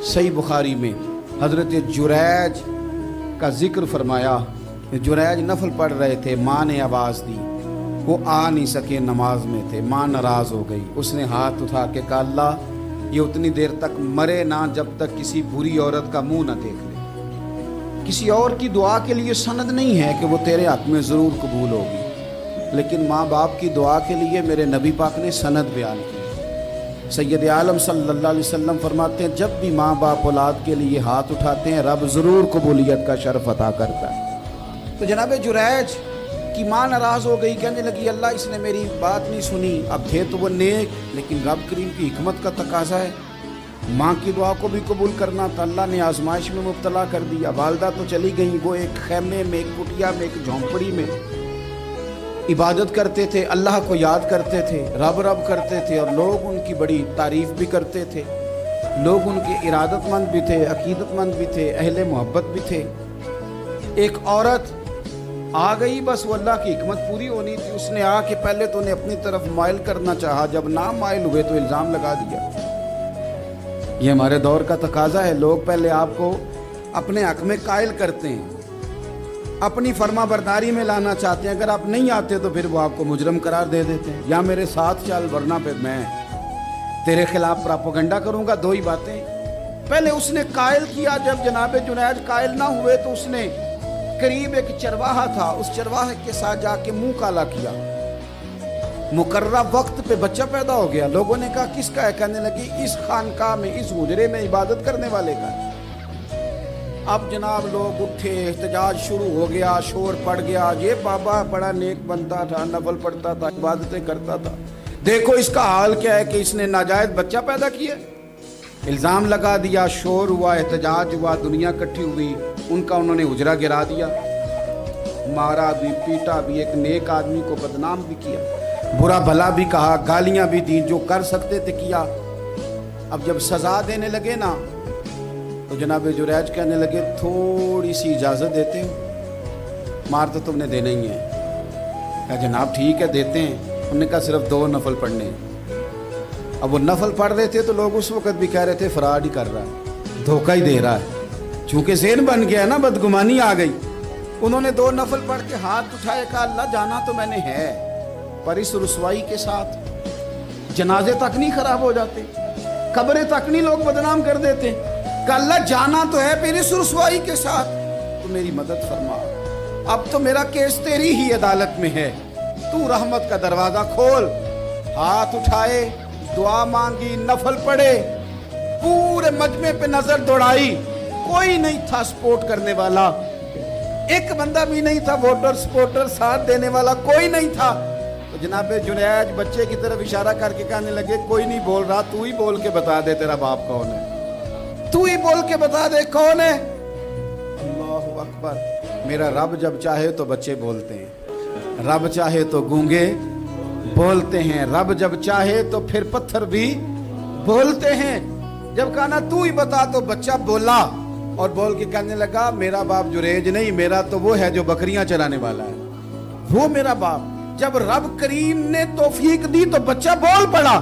सही बुखारी में हज़रत जुरैज का जिक्र फरमाया। जुरैज नफल पढ़ रहे थे, माँ ने आवाज़ दी, वो आ नहीं सके, नमाज में थे, माँ नाराज़ हो गई। उसने हाथ उठा के कहा, अल्लाह ये उतनी देर तक मरे ना जब तक किसी बुरी औरत का मुंह ना देख ले। किसी और की दुआ के लिए सनद नहीं है कि वो तेरे हक में ज़रूर कबूल होगी, लेकिन माँ बाप की दुआ के लिए मेरे नबी पाक ने सनद बयान की। सैयद आलम सल्लल्लाहु अलैहि वसल्लम फरमाते हैं, जब भी माँ बाप औलाद के लिए हाथ उठाते हैं रब ज़रूर कबूलियत का शर्फ अता करता है। तो जनाब जुरैज की माँ नाराज़ हो गई, कहने लगी अल्लाह इसने मेरी बात नहीं सुनी। अब थे तो वो नेक, लेकिन रब करीम की हिकमत का तकाजा है, माँ की दुआ को भी कबूल करना था। अल्लाह ने आजमाइश में मुब्तला कर दिया। वालदा तो चली गई, वो एक खैमे में, एक कुटिया में, एक झोंपड़ी में इबादत करते थे, अल्लाह को याद करते थे, रब रब करते थे, और लोग उनकी बड़ी तारीफ़ भी करते थे। लोग उनके इरादतमंद भी थे, अकीदतमंद भी थे, अहले मोहब्बत भी थे। एक औरत आ गई, बस वो अल्लाह की हिकमत पूरी होनी थी। उसने आके पहले तो उन्हें अपनी तरफ माइल करना चाहा, जब ना माइल हुए तो इल्ज़ाम लगा दिया। ये हमारे दौर का तकाजा है, लोग पहले आपको अपने हक में कायल करते हैं, अपनी फर्मा बरदारी में लाना चाहते हैं। अगर आप नहीं आते तो फिर वो आपको मुजरम करार दे देते हैं, या मेरे साथ चल वरना फिर मैं तेरे खिलाफ प्रोपेगेंडा करूंगा। दो ही बातें। पहले उसने कायल किया, जब जनाब जुनैद कायल ना हुए तो उसने करीब एक चरवाहा था, उस चरवाहे के साथ जाके मुंह काला किया। मुकर्रा वक्त पे बच्चा पैदा हो गया। लोगों ने कहा किसका है? कहने लगी इस खानकाह में, इस हुजरे में इबादत करने वाले का। अब जनाब लोग उठे, एहतजाज शुरू हो गया, शोर पड़ गया। ये बाबा बड़ा नेक बनता था, नफल पढ़ता था, इबादतें करता था, देखो इसका हाल क्या है कि इसने नाजायज बच्चा पैदा किया। इल्ज़ाम लगा दिया, शोर हुआ, एहतजाज हुआ, दुनिया इकट्ठी हुई, उनका उन्होंने हुजरा गिरा दिया, मारा भी, पीटा भी, एक नेक आदमी को बदनाम भी किया, बुरा भला भी कहा, गालियां भी दी, जो कर सकते थे किया। अब जब सजा देने लगे ना तो जनाब जुरैज कहने लगे थोड़ी सी इजाज़त देते हो, मार तो तुमने देना ही है। कहा जनाब ठीक है देते हैं। उन्होंने कहा सिर्फ 2 नफल पढ़ने हैं। अब वो नफल पढ़ रहे थे तो लोग उस वक़्त भी कह रहे थे फराड ही कर रहा है, धोखा ही दे रहा है, चूँकि ज़हन बन गया ना, बदगुमानी आ गई। उन्होंने 2 नफल पढ़ के हाथ उठाए, कहा अल्लाह जाना तो मैंने है, पर इस रुसवाई के साथ जनाजे तक नहीं खराब हो जाते, कब्रें तक नहीं लोग बदनाम कर देते। कहा अल्लाह जाना तो है, फिर इस रुसवाई के साथ तो मेरी मदद फरमा। अब तो मेरा केस तेरी ही अदालत में है, तू रहमत का दरवाज़ा खोल। हाथ उठाए, दुआ मांगी, नफल पढ़े, पूरे मजमे पे नजर दौड़ाई, कोई नहीं था सपोर्ट करने वाला, एक बंदा भी नहीं था वोटर सपोर्टर साथ देने वाला, कोई नहीं था। तो जनाब जुनैद बच्चे की तरफ इशारा करके कहने लगे कोई नहीं बोल रहा, तू ही बोल के बता दे तेरा बाप कौन है, तू ही बोल के बता दे कौन है। अल्लाहु अकबर। मेरा रब जब चाहे तो बच्चे बोलते हैं, रब चाहे तो गूंगे बोलते हैं, रब जब चाहे तो फिर पत्थर भी बोलते हैं। जब कहा ना तू ही बता तो बच्चा बोला, और बोल के कहने लगा मेरा बाप जुरैज नहीं, मेरा तो वो है जो बकरियां चराने वाला है, वो मेरा बाप। जब रब करीम ने तौफीक दी तो बच्चा बोल पड़ा।